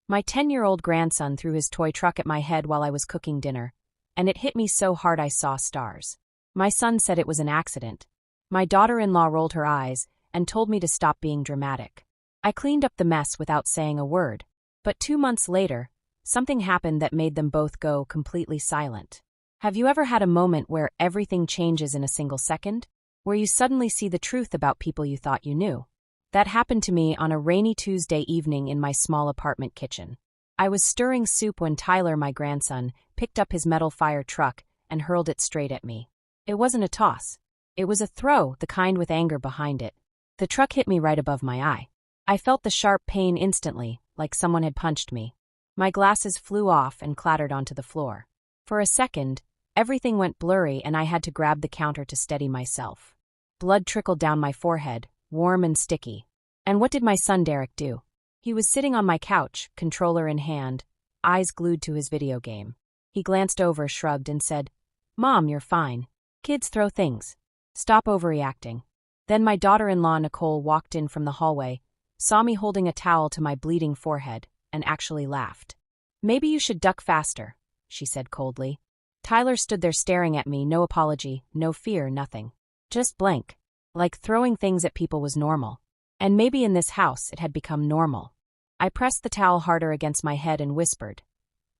My 10-year-old grandson threw his toy truck at my head while I was cooking dinner, and it hit me so hard I saw stars. My son said it was an accident. My daughter-in-law rolled her eyes and told me to stop being dramatic. I cleaned up the mess without saying a word, but 2 months later, something happened that made them both go completely silent. Have you ever had a moment where everything changes in a single second? Where you suddenly see the truth about people you thought you knew? That happened to me on a rainy Tuesday evening in my small apartment kitchen. I was stirring soup when Tyler, my grandson, picked up his metal fire truck and hurled it straight at me. It wasn't a toss. It was a throw, the kind with anger behind it. The truck hit me right above my eye. I felt the sharp pain instantly, like someone had punched me. My glasses flew off and clattered onto the floor. For a second, everything went blurry and I had to grab the counter to steady myself. Blood trickled down my forehead, warm and sticky. And what did my son Derek do? He was sitting on my couch, controller in hand, eyes glued to his video game. He glanced over, shrugged, and said, "Mom, you're fine. Kids throw things. Stop overreacting." Then my daughter-in-law Nicole walked in from the hallway, saw me holding a towel to my bleeding forehead, and actually laughed. "Maybe you should duck faster," she said coldly. Tyler stood there staring at me, no apology, no fear, nothing. Just blank. Like throwing things at people was normal. And maybe in this house it had become normal. I pressed the towel harder against my head and whispered,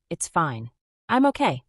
"It's fine. I'm okay."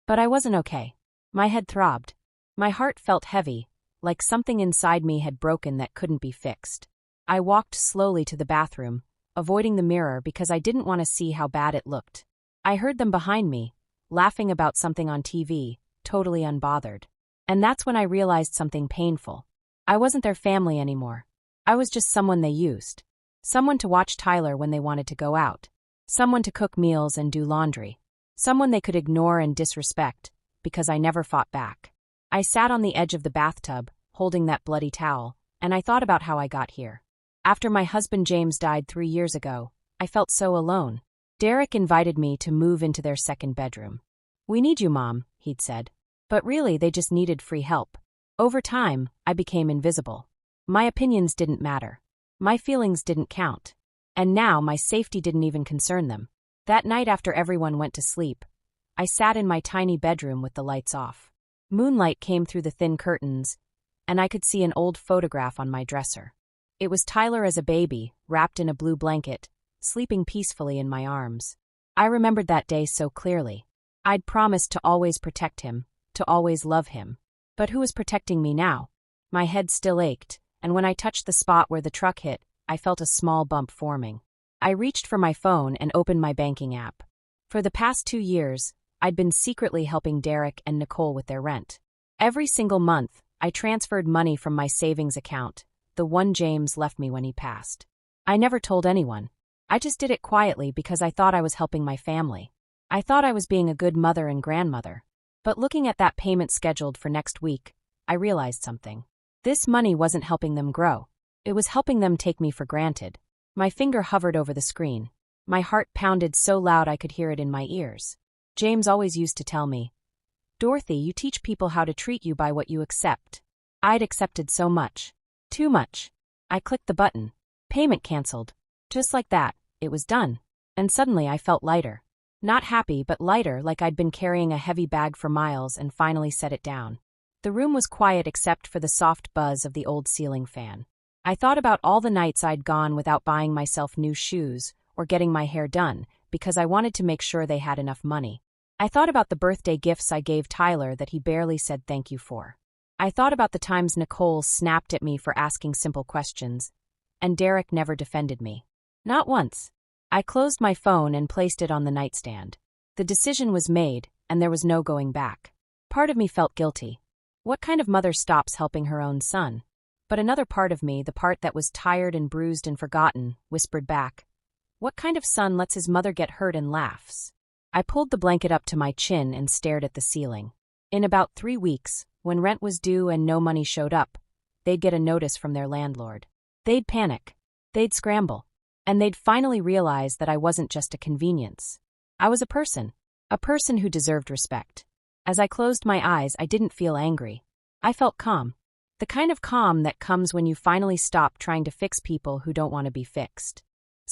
But I wasn't okay. My head throbbed. My heart felt heavy, like something inside me had broken that couldn't be fixed. I walked slowly to the bathroom, avoiding the mirror because I didn't want to see how bad it looked. I heard them behind me, laughing about something on TV, totally unbothered. And that's when I realized something painful. I wasn't their family anymore. I was just someone they used. Someone to watch Tyler when they wanted to go out. Someone to cook meals and do laundry. Someone they could ignore and disrespect, because I never fought back. I sat on the edge of the bathtub, holding that bloody towel, and I thought about how I got here. After my husband James died 3 years ago, I felt so alone. Derek invited me to move into their second bedroom. "We need you, Mom," he'd said. But really, they just needed free help. Over time, I became invisible. My opinions didn't matter. My feelings didn't count. And now my safety didn't even concern them. That night after everyone went to sleep, I sat in my tiny bedroom with the lights off. Moonlight came through the thin curtains, and I could see an old photograph on my dresser. It was Tyler as a baby, wrapped in a blue blanket, sleeping peacefully in my arms. I remembered that day so clearly. I'd promised to always protect him, to always love him. But who was protecting me now? My head still ached, and when I touched the spot where the truck hit, I felt a small bump forming. I reached for my phone and opened my banking app. For the past 2 years, I'd been secretly helping Derek and Nicole with their rent. Every single month, I transferred money from my savings account, the one James left me when he passed. I never told anyone. I just did it quietly because I thought I was helping my family. I thought I was being a good mother and grandmother. But looking at that payment scheduled for next week, I realized something. This money wasn't helping them grow. It was helping them take me for granted. My finger hovered over the screen. My heart pounded so loud I could hear it in my ears. James always used to tell me, "Dorothy, you teach people how to treat you by what you accept." I'd accepted so much. Too much. I clicked the button. Payment canceled. Just like that, it was done. And suddenly I felt lighter. Not happy, but lighter, like I'd been carrying a heavy bag for miles and finally set it down. The room was quiet except for the soft buzz of the old ceiling fan. I thought about all the nights I'd gone without buying myself new shoes or getting my hair done because I wanted to make sure they had enough money. I thought about the birthday gifts I gave Tyler that he barely said thank you for. I thought about the times Nicole snapped at me for asking simple questions, and Derek never defended me. Not once. I closed my phone and placed it on the nightstand. The decision was made, and there was no going back. Part of me felt guilty. What kind of mother stops helping her own son? But another part of me, the part that was tired and bruised and forgotten, whispered back, what kind of son lets his mother get hurt and laughs? I pulled the blanket up to my chin and stared at the ceiling. In about 3 weeks, when rent was due and no money showed up, they'd get a notice from their landlord. They'd panic. They'd scramble. And they'd finally realize that I wasn't just a convenience. I was a person who deserved respect. As I closed my eyes, I didn't feel angry. I felt calm. The kind of calm that comes when you finally stop trying to fix people who don't want to be fixed.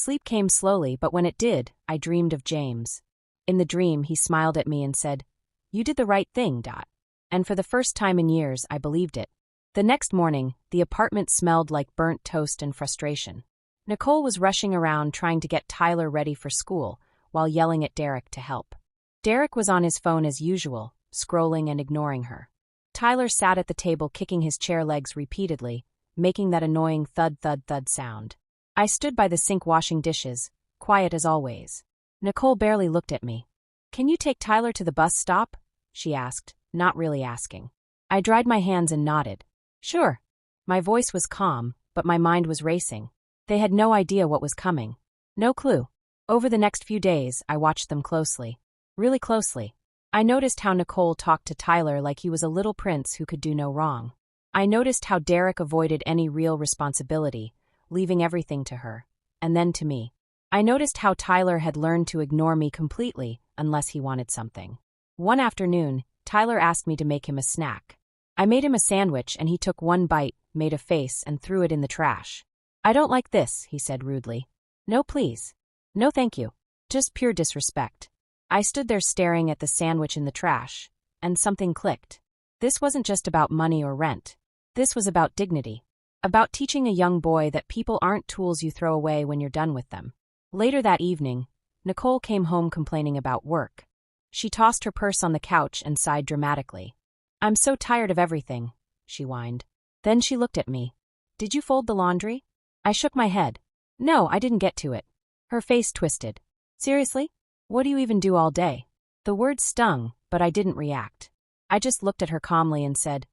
Sleep came slowly, but when it did, I dreamed of James. In the dream, he smiled at me and said, "You did the right thing, Dot." And for the first time in years, I believed it. The next morning, the apartment smelled like burnt toast and frustration. Nicole was rushing around trying to get Tyler ready for school while yelling at Derek to help. Derek was on his phone as usual, scrolling and ignoring her. Tyler sat at the table kicking his chair legs repeatedly, making that annoying thud-thud-thud sound. I stood by the sink washing dishes, quiet as always. Nicole barely looked at me. "Can you take Tyler to the bus stop?" she asked, not really asking. I dried my hands and nodded. "Sure." My voice was calm, but my mind was racing. They had no idea what was coming. No clue. Over the next few days, I watched them closely. Really closely. I noticed how Nicole talked to Tyler like he was a little prince who could do no wrong. I noticed how Derek avoided any real responsibility, leaving everything to her, and then to me. I noticed how Tyler had learned to ignore me completely unless he wanted something. One afternoon, Tyler asked me to make him a snack. I made him a sandwich and he took one bite, made a face, and threw it in the trash. "I don't like this," he said rudely. "No, please. No, thank you." Just pure disrespect. I stood there staring at the sandwich in the trash, and something clicked. This wasn't just about money or rent. This was about dignity. About teaching a young boy that people aren't tools you throw away when you're done with them. Later that evening, Nicole came home complaining about work. She tossed her purse on the couch and sighed dramatically. "I'm so tired of everything," she whined. Then she looked at me. "Did you fold the laundry?" I shook my head. "No, I didn't get to it." Her face twisted. "Seriously? What do you even do all day?" The words stung, but I didn't react. I just looked at her calmly and said,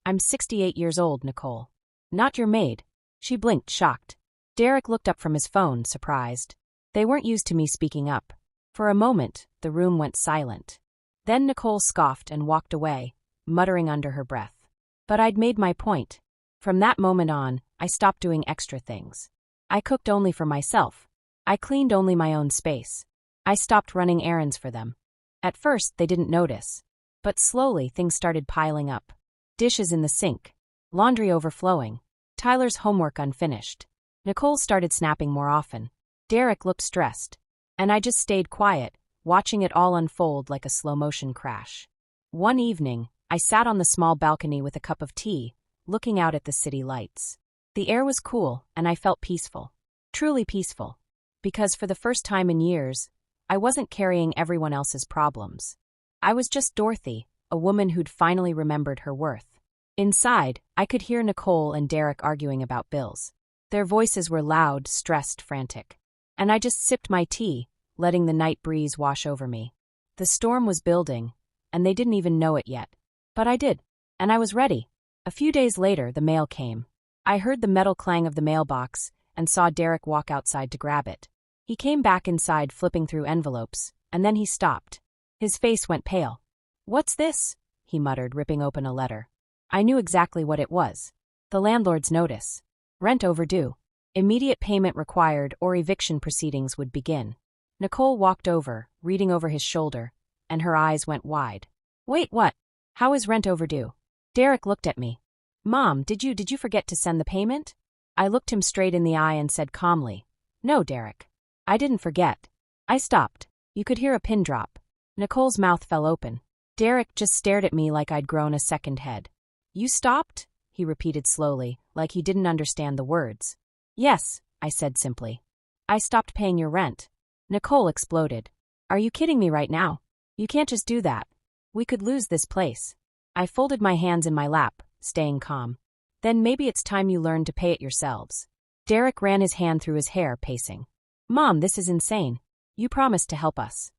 "I'm 68 years old, Nicole. Not your maid." She blinked, shocked. Derek looked up from his phone, surprised. They weren't used to me speaking up. For a moment, the room went silent. Then Nicole scoffed and walked away, muttering under her breath. But I'd made my point. From that moment on, I stopped doing extra things. I cooked only for myself. I cleaned only my own space. I stopped running errands for them. At first, they didn't notice. But slowly, things started piling up. Dishes in the sink. Laundry overflowing. Tyler's homework unfinished. Nicole started snapping more often. Derek looked stressed. And I just stayed quiet, watching it all unfold like a slow-motion crash. One evening, I sat on the small balcony with a cup of tea, looking out at the city lights. The air was cool, and I felt peaceful. Truly peaceful. Because for the first time in years, I wasn't carrying everyone else's problems. I was just Dorothy, a woman who'd finally remembered her worth. Inside, I could hear Nicole and Derek arguing about bills. Their voices were loud, stressed, frantic. And I just sipped my tea, letting the night breeze wash over me. The storm was building, and they didn't even know it yet. But I did, and I was ready. A few days later, the mail came. I heard the metal clang of the mailbox and saw Derek walk outside to grab it. He came back inside flipping through envelopes, and then he stopped. His face went pale. "What's this?" he muttered, ripping open a letter. I knew exactly what it was. The landlord's notice. Rent overdue. Immediate payment required or eviction proceedings would begin. Nicole walked over, reading over his shoulder, and her eyes went wide. "Wait, what? How is rent overdue?" Derek looked at me. "Mom, did you forget to send the payment?" I looked him straight in the eye and said calmly, "No, Derek. I didn't forget." I stopped. You could hear a pin drop. Nicole's mouth fell open. Derek just stared at me like I'd grown a second head. "You stopped?" he repeated slowly, like he didn't understand the words. "Yes," I said simply. "I stopped paying your rent." Nicole exploded. "Are you kidding me right now? You can't just do that. We could lose this place." I folded my hands in my lap, staying calm. "Then maybe it's time you learned to pay it yourselves." Derek ran his hand through his hair, pacing. "Mom, this is insane. You promised to help us."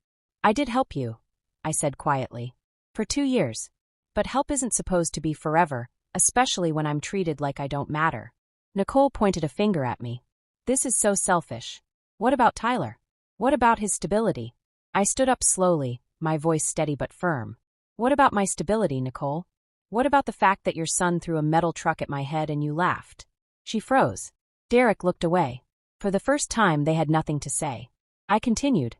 "I did help you," I said quietly. "For 2 years. But help isn't supposed to be forever, especially when I'm treated like I don't matter." Nicole pointed a finger at me. "This is so selfish. What about Tyler? What about his stability?" I stood up slowly, my voice steady but firm. "What about my stability, Nicole? What about the fact that your son threw a metal truck at my head and you laughed?" She froze. Derek looked away. For the first time, they had nothing to say. I continued.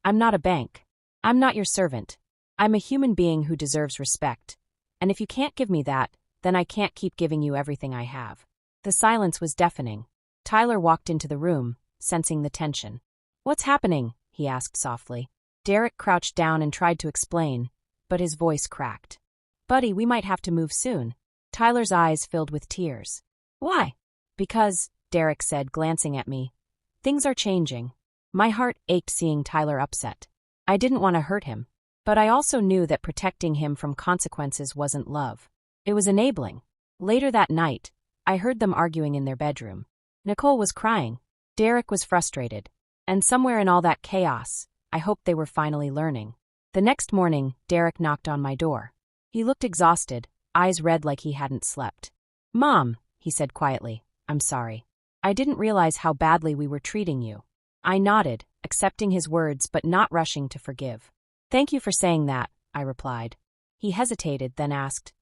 "I'm not a bank. I'm not your servant. I'm a human being who deserves respect. And if you can't give me that, then I can't keep giving you everything I have." The silence was deafening. Tyler walked into the room, sensing the tension. "What's happening?" he asked softly. Derek crouched down and tried to explain, but his voice cracked. "Buddy, we might have to move soon." Tyler's eyes filled with tears. "Why?" "Because," Derek said, glancing at me, "things are changing." My heart ached seeing Tyler upset. I didn't want to hurt him, but I also knew that protecting him from consequences wasn't love. It was enabling. Later that night, I heard them arguing in their bedroom. Nicole was crying. Derek was frustrated. And somewhere in all that chaos, I hoped they were finally learning. The next morning, Derek knocked on my door. He looked exhausted, eyes red like he hadn't slept. "Mom," he said quietly, "I'm sorry. I didn't realize how badly we were treating you." I nodded, accepting his words but not rushing to forgive. "Thank you for saying that," I replied. He hesitated, then asked,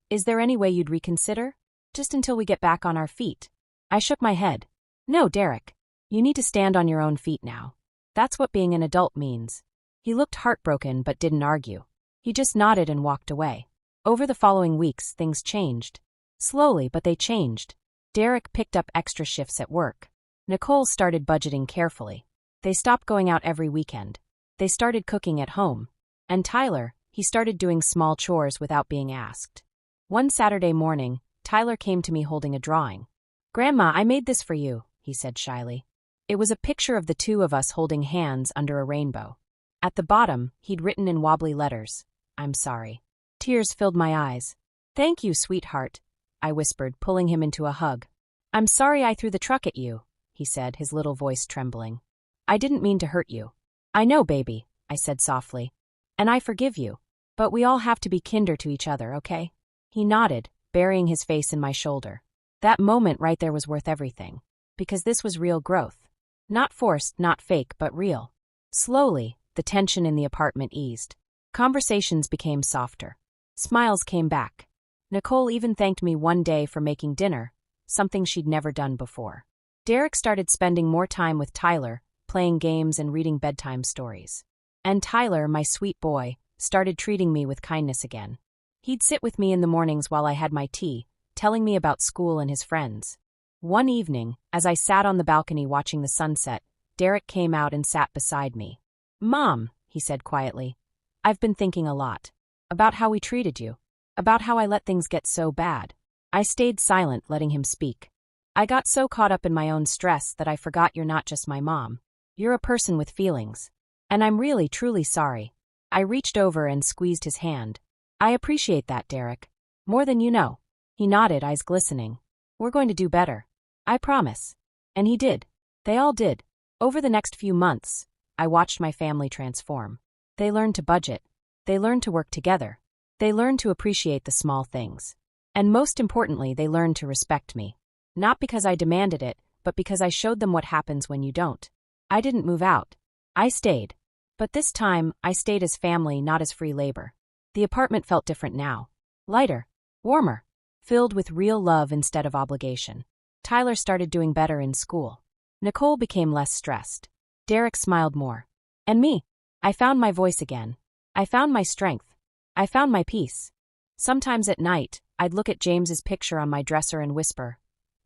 "Is there any way you'd reconsider? Just until we get back on our feet?" I shook my head. "No, Derek. You need to stand on your own feet now. That's what being an adult means." He looked heartbroken but didn't argue. He just nodded and walked away. Over the following weeks, things changed. Slowly, but they changed. Derek picked up extra shifts at work. Nicole started budgeting carefully. They stopped going out every weekend. They started cooking at home. And Tyler, he started doing small chores without being asked. One Saturday morning, Tyler came to me holding a drawing. "Grandma, I made this for you," he said shyly. It was a picture of the two of us holding hands under a rainbow. At the bottom, he'd written in wobbly letters, "I'm sorry." Tears filled my eyes. "Thank you, sweetheart," I whispered, pulling him into a hug. "I'm sorry I threw the truck at you," he said, his little voice trembling. "I didn't mean to hurt you." "I know, baby," I said softly. "And I forgive you. But we all have to be kinder to each other, okay?" He nodded, burying his face in my shoulder. That moment right there was worth everything. Because this was real growth. Not forced, not fake, but real. Slowly, the tension in the apartment eased. Conversations became softer. Smiles came back. Nicole even thanked me one day for making dinner, something she'd never done before. Derek started spending more time with Tyler, playing games and reading bedtime stories. And Tyler, my sweet boy, started treating me with kindness again. He'd sit with me in the mornings while I had my tea, telling me about school and his friends. One evening, as I sat on the balcony watching the sunset, Derek came out and sat beside me. "Mom," he said quietly, "I've been thinking a lot. About how we treated you. About how I let things get so bad." I stayed silent, letting him speak. "I got so caught up in my own stress that I forgot you're not just my mom. You're a person with feelings. And I'm really, truly sorry." I reached over and squeezed his hand. "I appreciate that, Derek. More than you know." He nodded, eyes glistening. "We're going to do better. I promise." And he did. They all did. Over the next few months, I watched my family transform. They learned to budget. They learned to work together. They learned to appreciate the small things. And most importantly, they learned to respect me. Not because I demanded it, but because I showed them what happens when you don't. I didn't move out. I stayed. But this time, I stayed as family, not as free labor. The apartment felt different now. Lighter. Warmer. Filled with real love instead of obligation. Tyler started doing better in school. Nicole became less stressed. Derek smiled more. And me. I found my voice again. I found my strength. I found my peace. Sometimes at night, I'd look at James's picture on my dresser and whisper,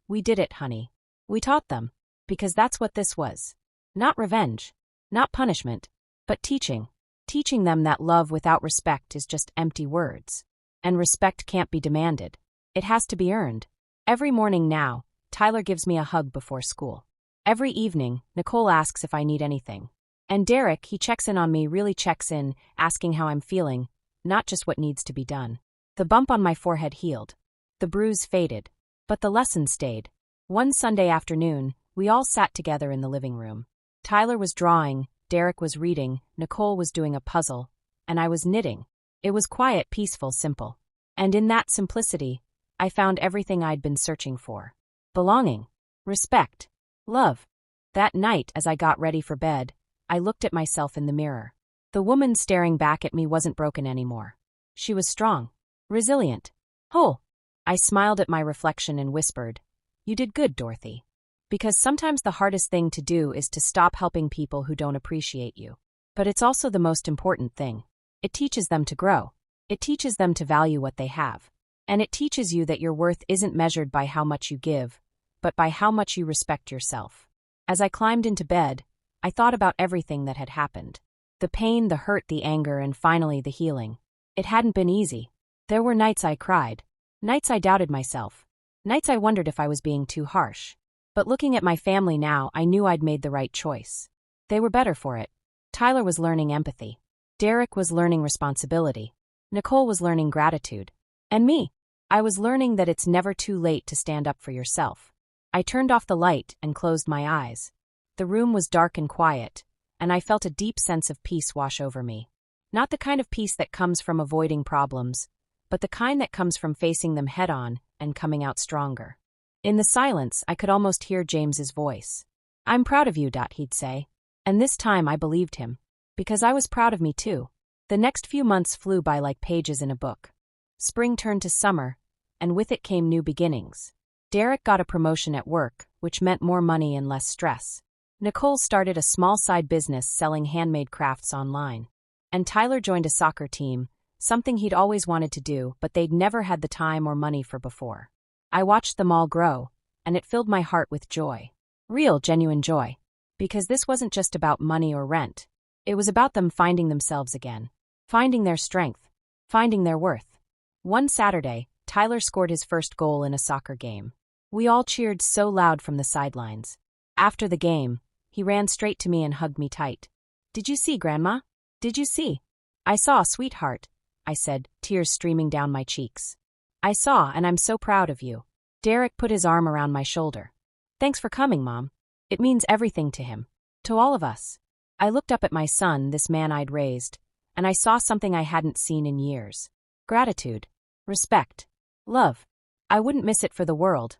"We did it, honey. We taught them." Because that's what this was. Not revenge. Not punishment. But teaching. Teaching them that love without respect is just empty words. And respect can't be demanded. It has to be earned. Every morning now, Tyler gives me a hug before school. Every evening, Nicole asks if I need anything. And Derek, he checks in on me, really checks in, asking how I'm feeling, not just what needs to be done. The bump on my forehead healed. The bruise faded. But the lesson stayed. One Sunday afternoon, we all sat together in the living room. Tyler was drawing, Derek was reading, Nicole was doing a puzzle, and I was knitting. It was quiet, peaceful, simple. And in that simplicity, I found everything I'd been searching for. Belonging. Respect. Love. That night, as I got ready for bed, I looked at myself in the mirror. The woman staring back at me wasn't broken anymore. She was strong. Resilient. Whole. I smiled at my reflection and whispered, "You did good, Dorothy." Because sometimes the hardest thing to do is to stop helping people who don't appreciate you. But it's also the most important thing. It teaches them to grow. It teaches them to value what they have. And it teaches you that your worth isn't measured by how much you give, but by how much you respect yourself. As I climbed into bed, I thought about everything that had happened. The pain, the hurt, the anger, and finally the healing. It hadn't been easy. There were nights I cried. Nights I doubted myself. Nights I wondered if I was being too harsh. But looking at my family now, I knew I'd made the right choice. They were better for it. Tyler was learning empathy. Derek was learning responsibility. Nicole was learning gratitude. And me, I was learning that it's never too late to stand up for yourself. I turned off the light and closed my eyes. The room was dark and quiet, and I felt a deep sense of peace wash over me. Not the kind of peace that comes from avoiding problems, but the kind that comes from facing them head-on and coming out stronger. In the silence, I could almost hear James's voice. "I'm proud of you," he'd say. And this time I believed him. Because I was proud of me too. The next few months flew by like pages in a book. Spring turned to summer, and with it came new beginnings. Derek got a promotion at work, which meant more money and less stress. Nicole started a small side business selling handmade crafts online. And Tyler joined a soccer team, something he'd always wanted to do, but they'd never had the time or money for before. I watched them all grow, and it filled my heart with joy. Real, genuine joy. Because this wasn't just about money or rent. It was about them finding themselves again. Finding their strength. Finding their worth. One Saturday, Tyler scored his first goal in a soccer game. We all cheered so loud from the sidelines. After the game, he ran straight to me and hugged me tight. "Did you see, Grandma? Did you see?" "I saw, sweetheart," I said, tears streaming down my cheeks. "I saw, and I'm so proud of you." Derek put his arm around my shoulder. "Thanks for coming, Mom. It means everything to him. To all of us." I looked up at my son, this man I'd raised, and I saw something I hadn't seen in years. Gratitude. Respect. Love. "I wouldn't miss it for the world,"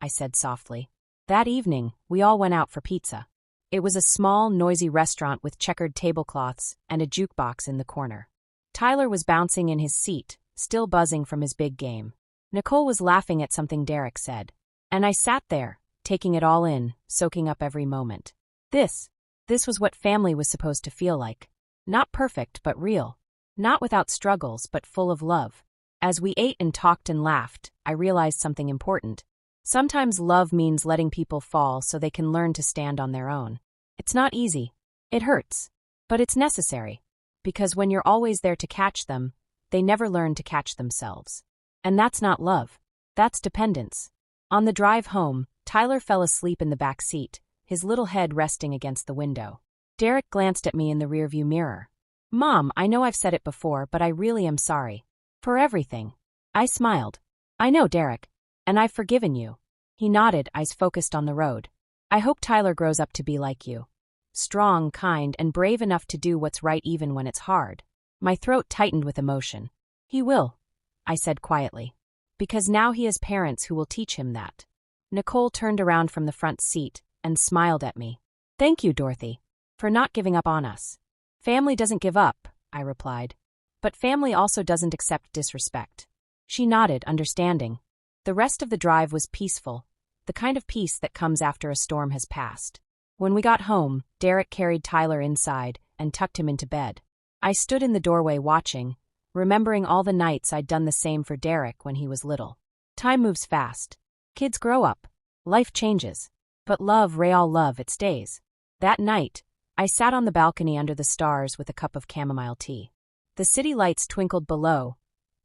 I said softly. That evening, we all went out for pizza. It was a small, noisy restaurant with checkered tablecloths and a jukebox in the corner. Tyler was bouncing in his seat, still buzzing from his big game. Nicole was laughing at something Derek said. And I sat there, taking it all in, soaking up every moment. This was what family was supposed to feel like. Not perfect, but real. Not without struggles, but full of love. As we ate and talked and laughed, I realized something important. Sometimes love means letting people fall so they can learn to stand on their own. It's not easy. It hurts. But it's necessary. Because when you're always there to catch them, they never learn to catch themselves. And that's not love. That's dependence. On the drive home, Tyler fell asleep in the back seat, his little head resting against the window. Derek glanced at me in the rearview mirror. "Mom, I know I've said it before, but I really am sorry. For everything." I smiled. "I know, Derek. And I've forgiven you." He nodded, eyes focused on the road. "I hope Tyler grows up to be like you. Strong, kind, and brave enough to do what's right even when it's hard." My throat tightened with emotion. "He will," I said quietly. "Because now he has parents who will teach him that." Nicole turned around from the front seat and smiled at me. "Thank you, Dorothy, for not giving up on us." "Family doesn't give up," I replied. "But family also doesn't accept disrespect." She nodded, understanding. The rest of the drive was peaceful, the kind of peace that comes after a storm has passed. When we got home, Derek carried Tyler inside and tucked him into bed. I stood in the doorway watching, remembering all the nights I'd done the same for Derek when he was little. Time moves fast. Kids grow up. Life changes. But love, real love, it stays. That night, I sat on the balcony under the stars with a cup of chamomile tea. The city lights twinkled below,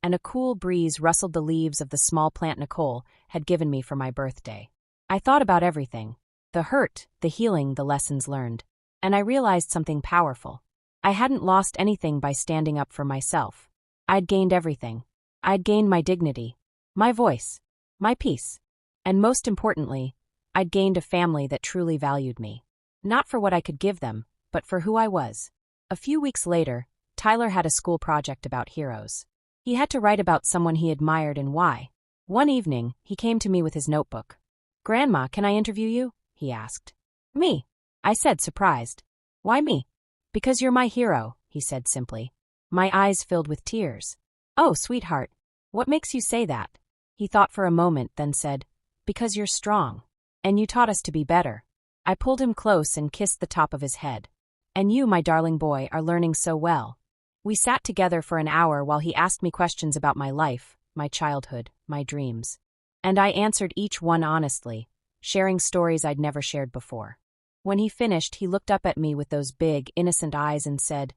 and a cool breeze rustled the leaves of the small plant Nicole had given me for my birthday. I thought about everything. The hurt, the healing, the lessons learned. And I realized something powerful. I hadn't lost anything by standing up for myself. I'd gained everything. I'd gained my dignity, my voice, my peace. And most importantly, I'd gained a family that truly valued me. Not for what I could give them, but for who I was. A few weeks later, Tyler had a school project about heroes. He had to write about someone he admired and why. One evening, he came to me with his notebook. "Grandma, can I interview you?" he asked. "Me?" I said, surprised. "Why me?" "Because you're my hero," he said simply. My eyes filled with tears. "Oh, sweetheart, what makes you say that?" He thought for a moment, then said, "Because you're strong. And you taught us to be better." I pulled him close and kissed the top of his head. "And you, my darling boy, are learning so well." We sat together for an hour while he asked me questions about my life, my childhood, my dreams. And I answered each one honestly, sharing stories I'd never shared before. When he finished, he looked up at me with those big, innocent eyes and said,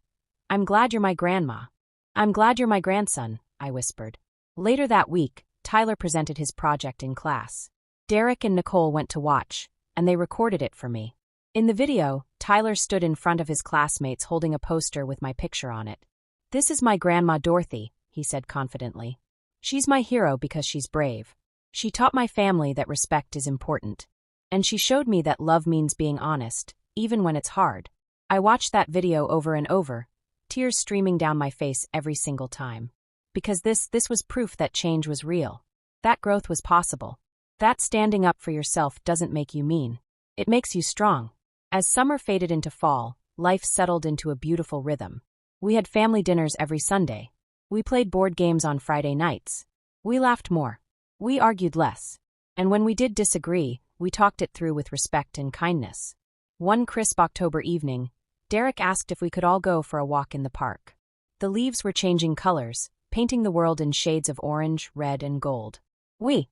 "I'm glad you're my grandma." "I'm glad you're my grandson," I whispered. Later that week, Tyler presented his project in class. Derek and Nicole went to watch, and they recorded it for me. In the video, Tyler stood in front of his classmates holding a poster with my picture on it. "This is my grandma Dorothy," he said confidently. "She's my hero because she's brave. She taught my family that respect is important. And she showed me that love means being honest, even when it's hard." I watched that video over and over, tears streaming down my face every single time. Because this was proof that change was real. That growth was possible. That standing up for yourself doesn't make you mean. It makes you strong. As summer faded into fall, life settled into a beautiful rhythm. We had family dinners every Sunday. We played board games on Friday nights. We laughed more. We argued less. And when we did disagree, we talked it through with respect and kindness. One crisp October evening, Derek asked if we could all go for a walk in the park. The leaves were changing colors, painting the world in shades of orange, red, and gold. We